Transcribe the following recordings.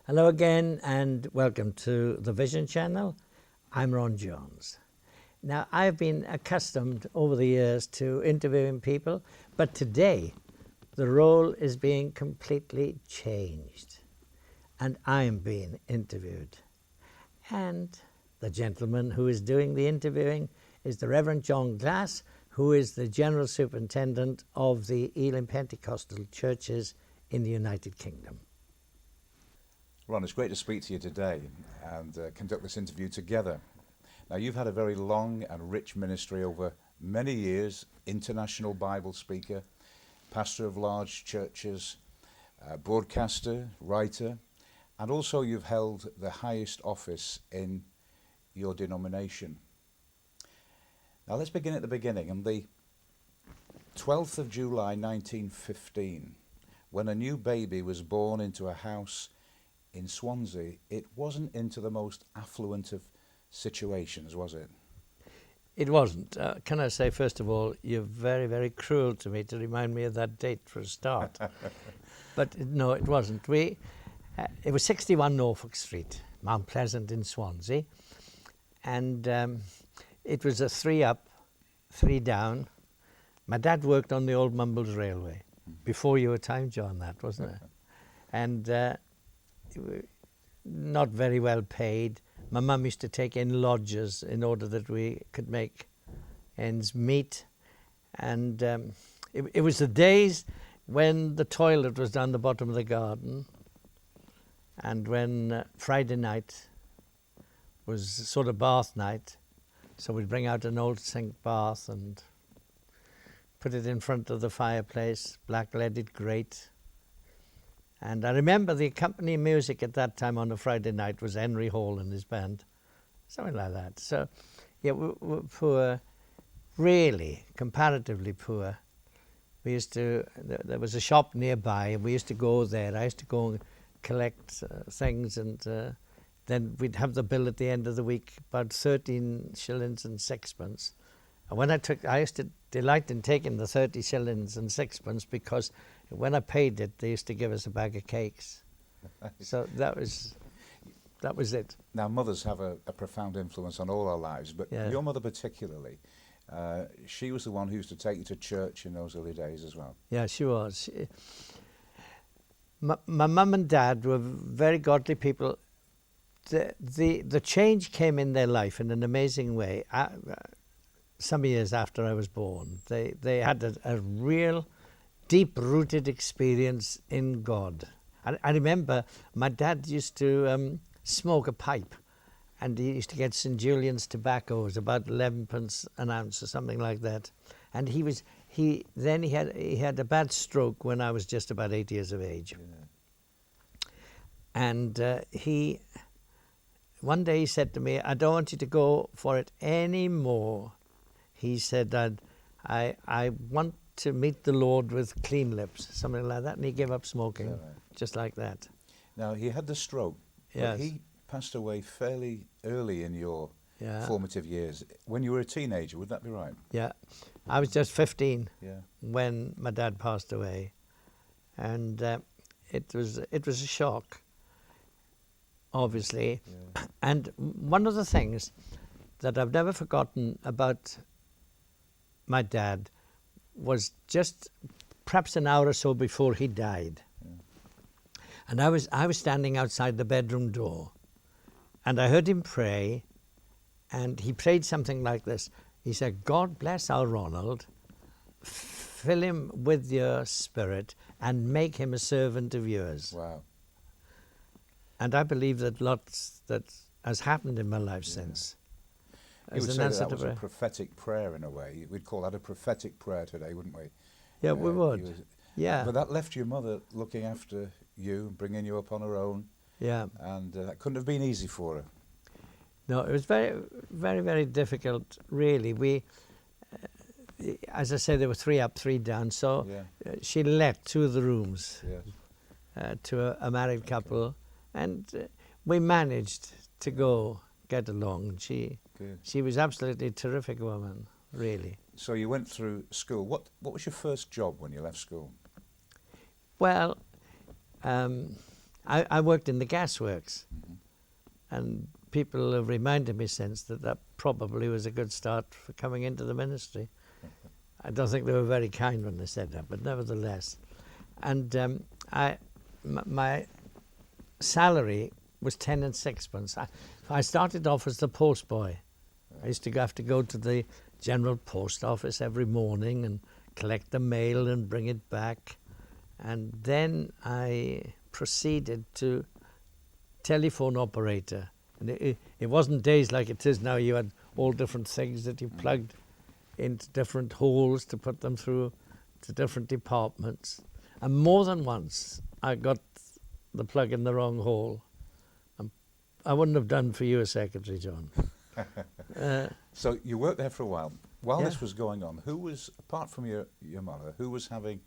Hello again and welcome to the Vision Channel. I'm Ron Jones. Now, I've been accustomed over the years to interviewing people, but today the role is being completely changed and I am being interviewed. And the gentleman who is doing the interviewing is the Reverend John Glass, who is the General Superintendent of the Elim Pentecostal Churches in the United Kingdom. Ron, it's great to speak to you today and conduct this interview together. Now, you've had a very long and rich ministry over many years, international Bible speaker, pastor of large churches, broadcaster, writer, and also you've held the highest office in your denomination. Now, let's begin at the beginning. On the 12th of July 1915, when a new baby was born into a house in Swansea, it wasn't into the most affluent of situations, was it? It wasn't. Can I say, first of all, you're very, very cruel to me to remind me of that date for a start. But no, it wasn't. It was 61 Norfolk Street, Mount Pleasant in Swansea. And it was a 3 up, 3 down. My dad worked on the old Mumbles Railway. Before your time, John, that, wasn't it? And not very well paid. My mum used to take in lodgers in order that we could make ends meet. And it was the days when the toilet was down the bottom of the garden and when Friday night was sort of bath night. So we'd bring out an old sink bath and put it in front of the fireplace, black-leaded grate. And I remember the accompanying music at that time on a Friday night was Henry Hall and his band, something like that. So, yeah, we were poor, really, comparatively poor. We used to, there was a shop nearby, and we used to go there. I used to go and collect things, and then we'd have the bill at the end of the week, about 13 shillings and sixpence. And when I used to delight in taking the 30 shillings and sixpence because when I paid it, they used to give us a bag of cakes. So that was it. Now, mothers have a profound influence on all our lives, but your mother particularly, she was the one who used to take you to church in those early days as well. Yeah, she was. My mum and dad were very godly people. The change came in their life in an amazing way. Some years after I was born, they had a real deep-rooted experience in God. I remember my dad used to smoke a pipe, and he used to get St. Julian's tobacco. It was about 11 pence an ounce or something like that. And he had a bad stroke when I was just about 8 years of age. Yeah. And one day he said to me, "I don't want you to go for it anymore." He said, I want to meet the Lord with clean lips, something like that. And he gave up smoking, just like that. Now, he had the stroke, but he passed away fairly early in your formative years. When you were a teenager, would that be right? Yeah. I was just 15 when my dad passed away. And it was a shock, obviously. Yeah. And one of the things that I've never forgotten about my dad was just perhaps an hour or so before he died. Yeah. And I was standing outside the bedroom door, and I heard him pray, and he prayed something like this. He said, "God bless our Ronald, fill him with your spirit, and make him a servant of yours." Wow. And I believe that lots that has happened in my life since. You would say that was a prophetic prayer in a way. We'd call that a prophetic prayer today, wouldn't we? Yeah, we would. Yeah. But that left your mother looking after you, bringing you up on her own. Yeah. And that couldn't have been easy for her. No, it was very, very, very difficult, really. We, as I said, there were 3 up, 3 down. So she let 2 of the rooms to a married couple. And we managed to get along. She was absolutely a terrific woman, really. So you went through school. What was your first job when you left school? Well, I worked in the gasworks, Mhm. and people have reminded me since that that probably was a good start for coming into the ministry. I don't think they were very kind when they said that, but nevertheless. And my salary was 10 and sixpence. I started off as the postboy. I used to have to go to the general post office every morning and collect the mail and bring it back. And then I proceeded to telephone operator. And it wasn't days like it is now. You had all different things that you plugged into different holes to put them through to different departments. And more than once, I got the plug in the wrong hole. I wouldn't have done for you a secretary, John. So you worked there for a while. While Yeah. this was going on, who was, apart from your mother, who was having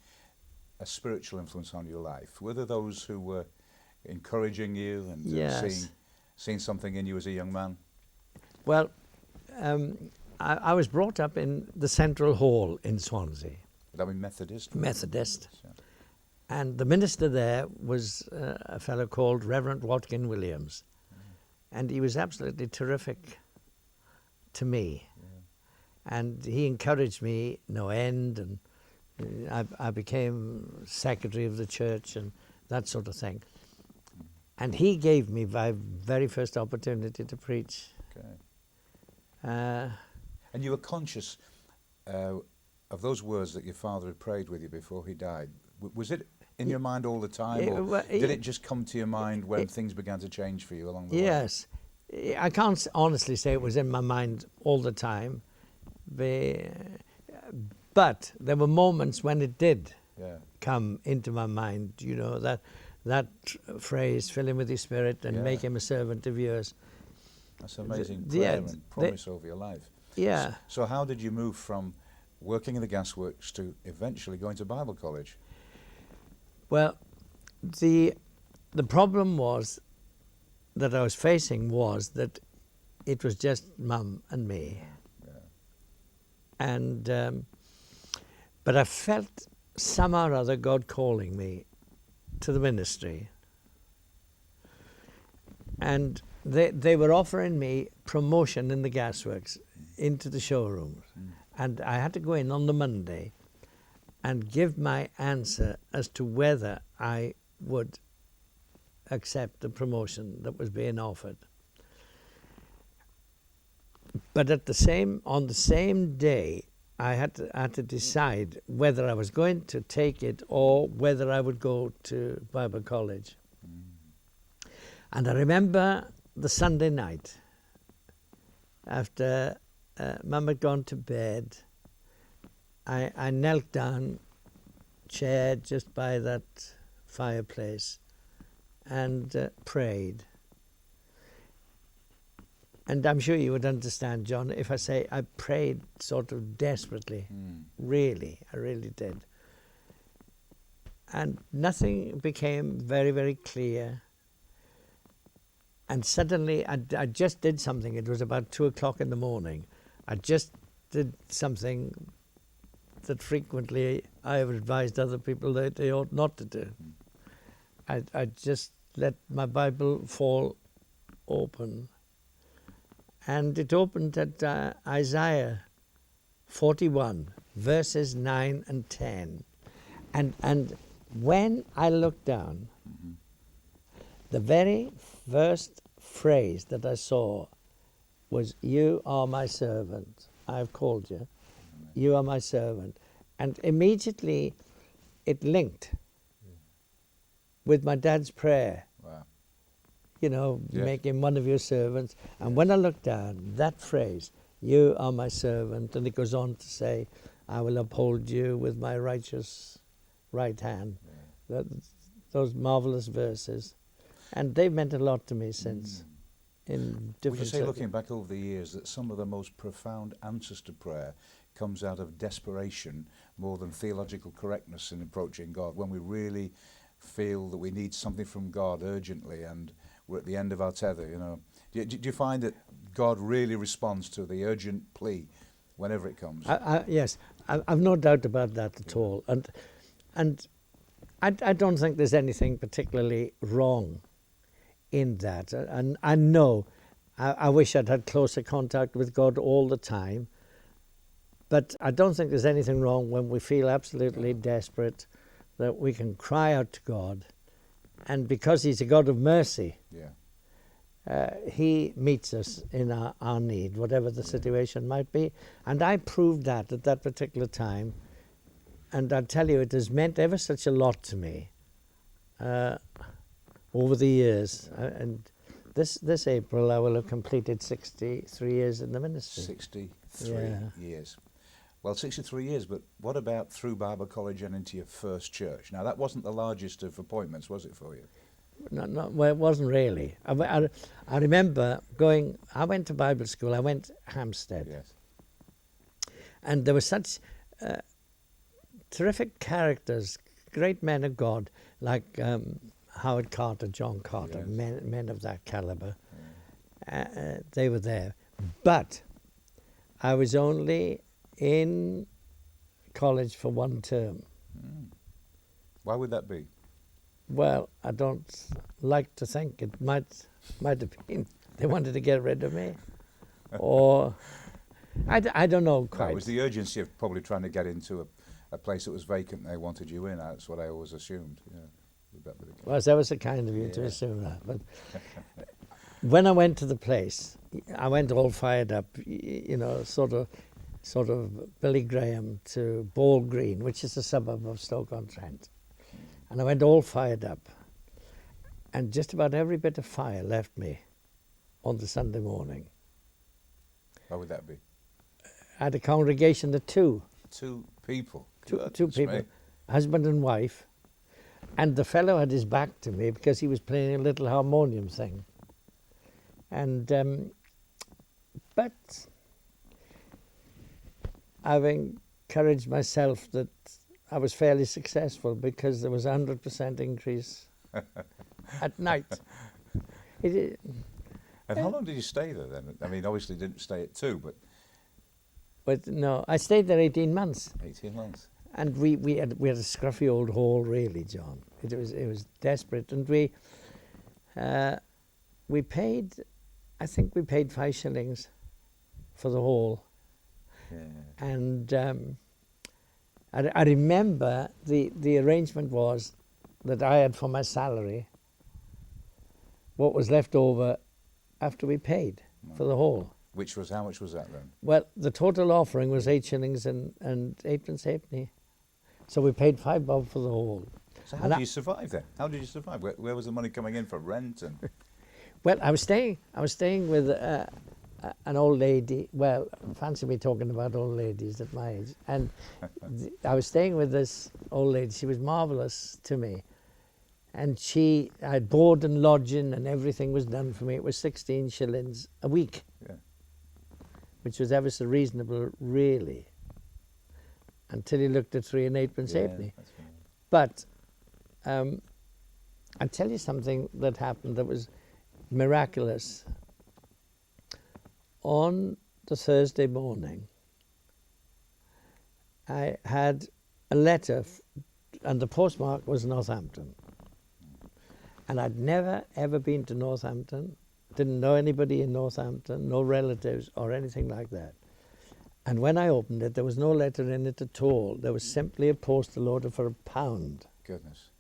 a spiritual influence on your life? Were there those who were encouraging you and Yes. seeing something in you as a young man? Well, I was brought up in the Central Hall in Swansea, Would that be Methodist? Methodist. Yeah. And the minister there was a fellow called Reverend Watkin Williams. And he was absolutely terrific to me. And he encouraged me no end, and I became secretary of the church and that sort of thing. And he gave me my very first opportunity to preach. Okay. Uh, And you were conscious of those words that your father had prayed with you before he died. Was it in your mind all the time, or did it just come to your mind when things began to change for you along the way? Yes. I can't honestly say it was in my mind all the time, but there were moments when it did Yeah. come into my mind, you know, that phrase, fill him with his spirit and Yeah. make him a servant of yours. That's amazing The- prayer yeah, and promise over your life. Yeah. So how did you move from working in the gasworks to eventually going to Bible college? Well, the problem was that I was facing was that it was just Mum and me. Yeah. And but I felt somehow or other God calling me to the ministry. And they were offering me promotion in the gasworks into the showrooms. And I had to go in on the Monday and give my answer as to whether I would accept the promotion that was being offered. But on the same day, I had to decide whether I was going to take it or whether I would go to Bible college. And I remember the Sunday night, after Mum had gone to bed, I knelt down, chair just by that fireplace, and prayed. And I'm sure you would understand, John, if I say I prayed sort of desperately. Really, I really did. And nothing became very, very clear. And suddenly I just did something. It was about 2 o'clock in the morning. I just did something that frequently I have advised other people that they ought not to do. I just let my Bible fall open. And it opened at Isaiah 41, verses 9 and 10. And when I looked down, the very first phrase that I saw was, "You are my servant. I have called you. You are my servant." And immediately it linked with my dad's prayer. Wow. You know, Yes. make him one of your servants. And when I looked down, that phrase, "You are my servant," and it goes on to say, "I will uphold you with my righteous right hand." Those marvelous verses. And they've meant a lot to me since. In Would different you say, circles. looking back over the years, that some of the most profound answers to prayer comes out of desperation more than theological correctness in approaching God, when we really feel that we need something from God urgently and we're at the end of our tether, you know? Do you find that God really responds to the urgent plea whenever it comes? Yes, I've no doubt about that at all. And I don't think there's anything particularly wrong in that. And I know I wish I'd had closer contact with God all the time. But I don't think there's anything wrong when we feel absolutely desperate that we can cry out to God. And because he's a God of mercy, he meets us in our need, whatever the situation might be. And I proved that at that particular time. And I tell you, it has meant ever such a lot to me over the years. And this April, I will have completed 63 years in the ministry. 63 years. Well, 63 years, but what about through Bible College and into your first church? Now, that wasn't the largest of appointments, was it, for you? No, well, it wasn't really. I remember going, I went to Bible school, I went to Hampstead. Yes. And there were such terrific characters, great men of God, like Howard Carter, John Carter, Yes. men of that caliber. They were there. But I was only in college for one term. Why would that be? Well, I don't like to think. It might have been they wanted to get rid of me, or I don't know quite. No, it was the urgency of probably trying to get into a place that was vacant and they wanted you in. That's what I always assumed. Yeah, would that be the case? Well, that was the kind of you to assume that. But when I went to the place, I went all fired up, you know, sort of Billy Graham to Ball Green, which is a suburb of Stoke-on-Trent. And I went all fired up. And just about every bit of fire left me on the Sunday morning. Why would that be? I had a congregation of two. Two people. Two Goodness people, me. husband and wife. And the fellow had his back to me because he was playing a little harmonium thing. And, but I've encouraged myself that I was fairly successful because there was a 100% increase at night. And how long did you stay there then? I mean, obviously didn't stay at 2, But no, I stayed there 18 months. 18 months. And we had a scruffy old hall, really, John. It was desperate, and we paid, I think we paid 5 shillings for the hall. Yeah. And I remember the arrangement was that I had for my salary what was left over after we paid for the hall. Which was, how much was that then? Well, the total offering was 8 shillings and 8pence halfpenny. So we paid £5 for the hall. So how did you survive then? How did you survive? Where was the money coming in for rent? And Well, I was staying with an old lady. Well, fancy me talking about old ladies at my age. And I was staying with this old lady. She was marvellous to me. And I had board and lodging and everything was done for me. It was 16 shillings a week, which was ever so reasonable, really, until you looked at 3 and 8pence halfpenny. But I'll tell you something that happened that was miraculous. On the Thursday morning, I had a letter, and the postmark was Northampton. And I'd never, ever been to Northampton, didn't know anybody in Northampton, no relatives or anything like that. And when I opened it, there was no letter in it at all. There was simply a postal order for £1. goodness.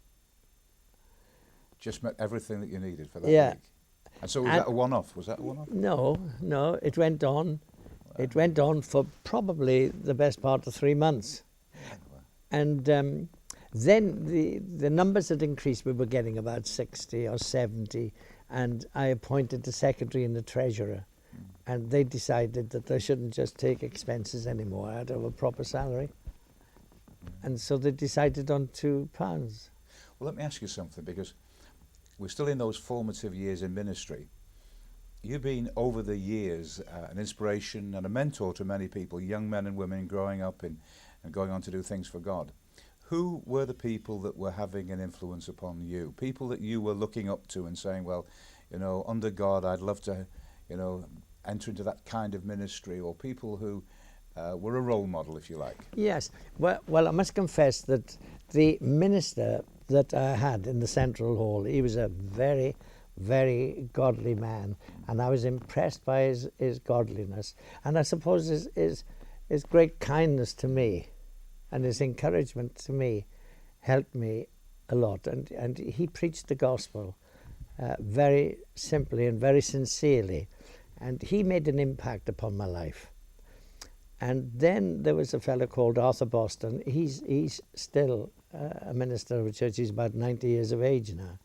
Just met everything that you needed for that week. And so was that a one-off? Was that a one-off? No, it went on. It went on for probably the best part of 3 months. And then the numbers had increased. We were getting about 60 or 70, and I appointed the secretary and the treasurer, and they decided that they shouldn't just take expenses anymore. I had to have a proper salary. And so they decided on £2. Well, let me ask you something, because we're still in those formative years in ministry. You've been, over the years, an inspiration and a mentor to many people, young men and women growing up and going on to do things for God. Who were the people that were having an influence upon you? People that you were looking up to and saying, well, you know, under God, I'd love to, you know, enter into that kind of ministry, or people who were a role model, if you like. Yes. Well, I must confess that the minister that I had in the Central Hall, he was a very, very godly man, and I was impressed by his godliness, and I suppose his great kindness to me and his encouragement to me helped me a lot. And he preached the gospel very simply and very sincerely, and he made an impact upon my life. And then there was a fellow called Arthur Boston. He's still a minister of a church. He's about 90 years of age now.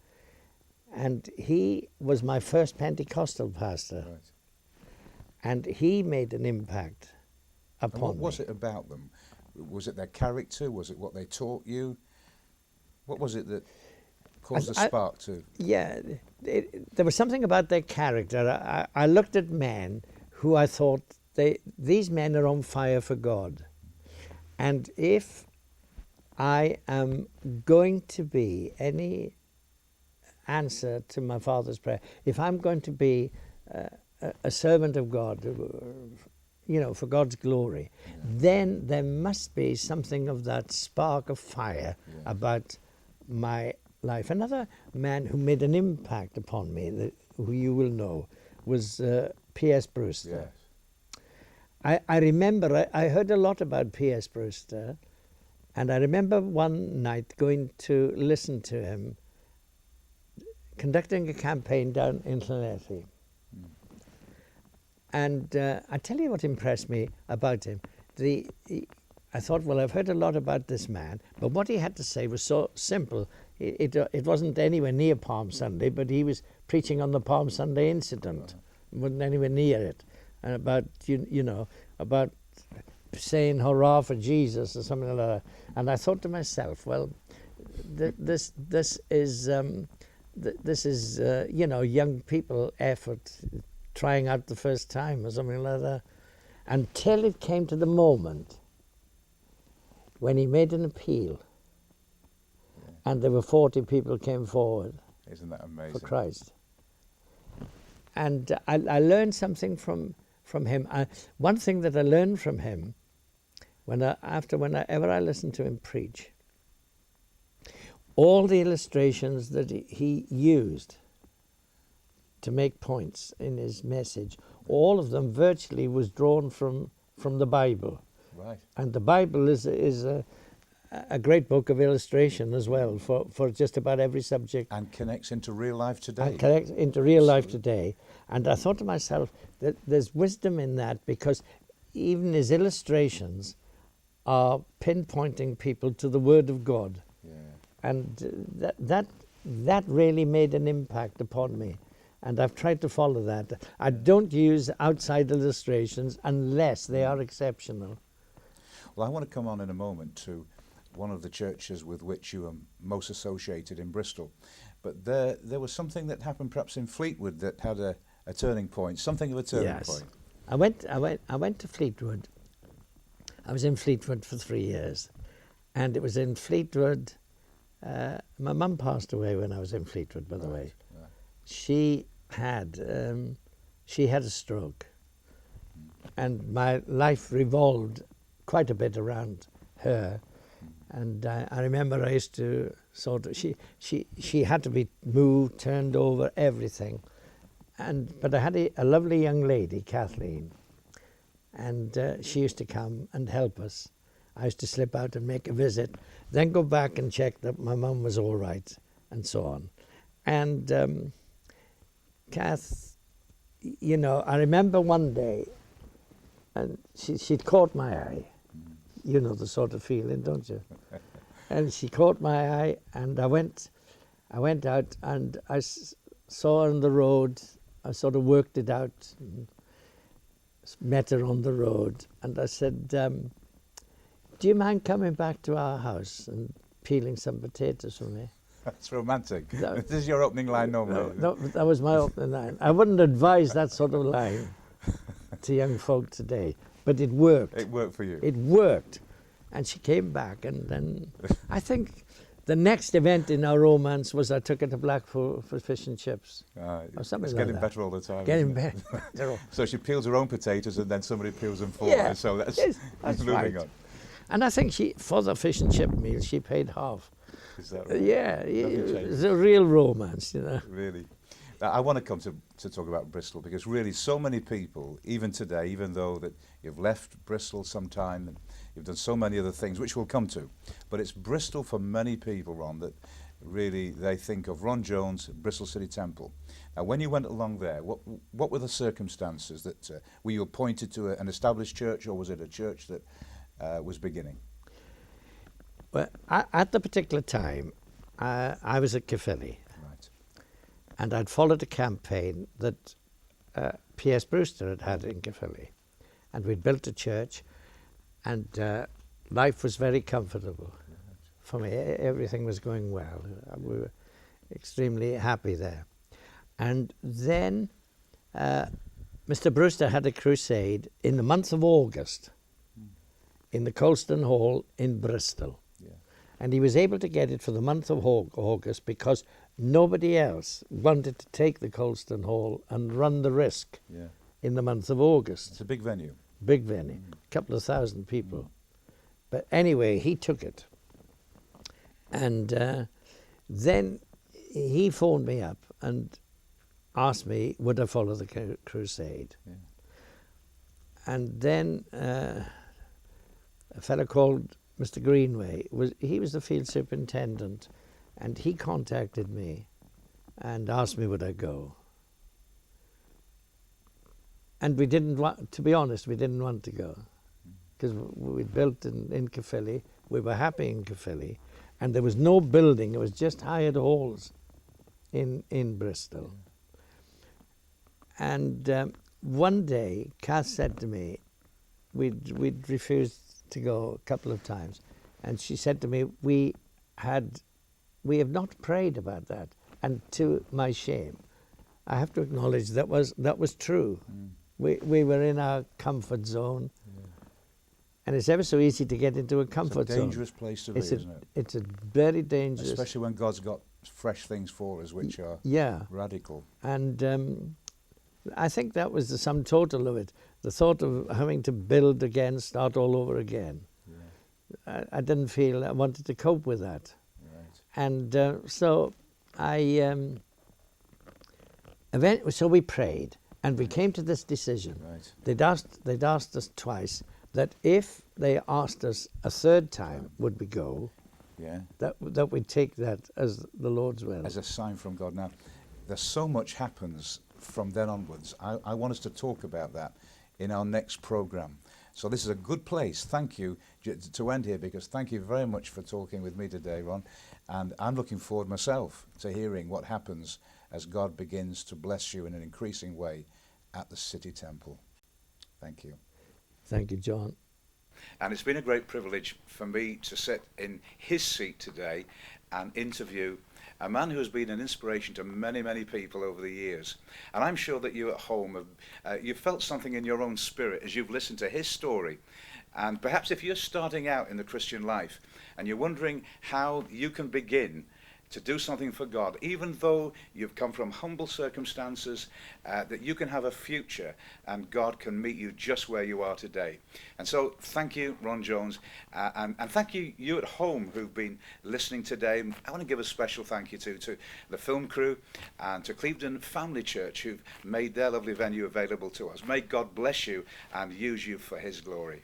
And he was my first Pentecostal pastor. Right. And he made an impact And upon what was me. it about them? Was it their character? Was it what they taught you? What was it that caused the spark to... Yeah, there was something about their character. I looked at men who I thought, these men are on fire for God. And if I am going to be any answer to my Father's prayer, if I'm going to be a servant of God, for God's glory, then there must be something of that spark of fire about my life. Another man who made an impact upon me, who you will know, was P.S. Brewster. Yes. I remember, I heard a lot about P.S. Brewster, and I remember one night going to listen to him conducting a campaign down in Llanelli. And I tell you what impressed me about him. I thought, well, I've heard a lot about this man, but what he had to say was so simple. It wasn't anywhere near Palm Sunday, but he was preaching on the Palm Sunday incident. Wasn't anywhere near it. And about, about saying hurrah for Jesus or something like that. And I thought to myself, well, this is young people effort, trying out the first time or something like that, until it came to the moment when he made an appeal, and there were 40 people came forward. Isn't that amazing? For Christ. And I learned something from him. One thing that I learned from him, whenever I listened to him preach, all the illustrations that he used to make points in his message, all of them virtually was drawn from the Bible. Right. And the Bible is a great book of illustration as well for just about every subject. And connects into real life today. And connects into real life today. And I thought to myself that there's wisdom in that, because even his illustrations are pinpointing people to the Word of God. Yeah. And that really made an impact upon me. And I've tried to follow that. I don't use outside illustrations unless they are exceptional. Well, I want to come on in a moment to one of the churches with which you are most associated in Bristol. But there was something that happened perhaps in Fleetwood that had a turning point, something of a turning point. I went to Fleetwood. I was in Fleetwood for 3 years. And it was in Fleetwood. My mum passed away when I was in Fleetwood, by the way. Yeah. She had a stroke, and my life revolved quite a bit around her. And I remember I used to she had to be moved, turned over, everything. But I had a lovely young lady, Kathleen, and she used to come and help us. I used to slip out and make a visit, then go back and check that my mum was all right, and so on. And Kath, I remember one day, and she'd caught my eye. You know the sort of feeling, don't you? And she caught my eye, and I went out, and I saw her on the road. I sort of worked it out, and met her on the road, and I said, do you mind coming back to our house and peeling some potatoes for me? That's romantic. This is your opening line normally. No, that was my opening line. I wouldn't advise that sort of line to young folk today, but it worked. It worked for you. It worked. And she came back, and then I think The next event in our romance was I took her to Blackpool for fish and chips. Or something It's like getting that. better all the time. Getting isn't it? better. So she peels her own potatoes and then somebody peels them for Yeah, her. So that's, yes, that's moving right. on. And I think for the fish and chip meal, she paid half. Is that right? Yeah, Nothing changed. it's a real romance, you know. Really. Now, I want to come to talk about Bristol because really so many people, even today, even though that you've left Bristol sometime and you've done so many other things, which we'll come to, but it's Bristol for many people, Ron, that really they think of Ron Jones, Bristol City Temple. Now, when you went along there, what were the circumstances that, were you appointed to an established church or was it a church that was beginning? Well, at the particular time, I was at Caerphilly. Right. And I'd followed a campaign that P.S. Brewster had in Caerphilly. And we'd built a church, and life was very comfortable for me. Everything was going well. We were extremely happy there. And then Mr. Brewster had a crusade in the month of August in the Colston Hall in Bristol. Yeah. And he was able to get it for the month of August because nobody else wanted to take the Colston Hall and run the risk Yeah. in the month of August. It's a big venue. Big venue, couple of thousand people. But anyway, he took it. And then he phoned me up and asked me, would I follow the crusade? Yeah. And then a fellow called Mr. Greenway, he was the field superintendent, and he contacted me and asked me would I go. And we didn't want, to be honest, we didn't want to go because we'd built in Caerphilly. We were happy in Caerphilly, and there was no building. It was just hired halls in Bristol. And one day, Kath said to me, we'd refused to go a couple of times, and she said to me, we have not prayed about that. And to my shame, I have to acknowledge that was true. We were in our comfort zone, and it's ever so easy to get into a comfort It's a zone. dangerous place to be, isn't it? It's a very dangerous. Especially when God's got fresh things for us, which are Yeah, radical. and I think that was the sum total of it. The thought of having to build again, start all over again. Yeah. I didn't feel I wanted to cope with that. Right. And so so we prayed, and we came to this decision. Right. They'd asked us twice that if they asked us a third time, would we go, Yeah. that we'd take that as the Lord's will. As a sign from God. Now, there's so much happens from then onwards. I want us to talk about that in our next program. So this is a good place. Thank you to end here, because thank you very much for talking with me today, Ron. And I'm looking forward myself to hearing what happens as God begins to bless you in an increasing way at the City Temple. Thank you. Thank you, John. And it's been a great privilege for me to sit in his seat today and interview a man who has been an inspiration to many, many people over the years. And I'm sure that you at home, you've felt something in your own spirit as you've listened to his story. And perhaps if you're starting out in the Christian life and you're wondering how you can begin to do something for God, even though you've come from humble circumstances, that you can have a future and God can meet you just where you are today. And so thank you, Ron Jones, and thank you at home who've been listening today. I want to give a special thank you to the film crew and to Clevedon Family Church, who've made their lovely venue available to us. May God bless you and use you for his glory.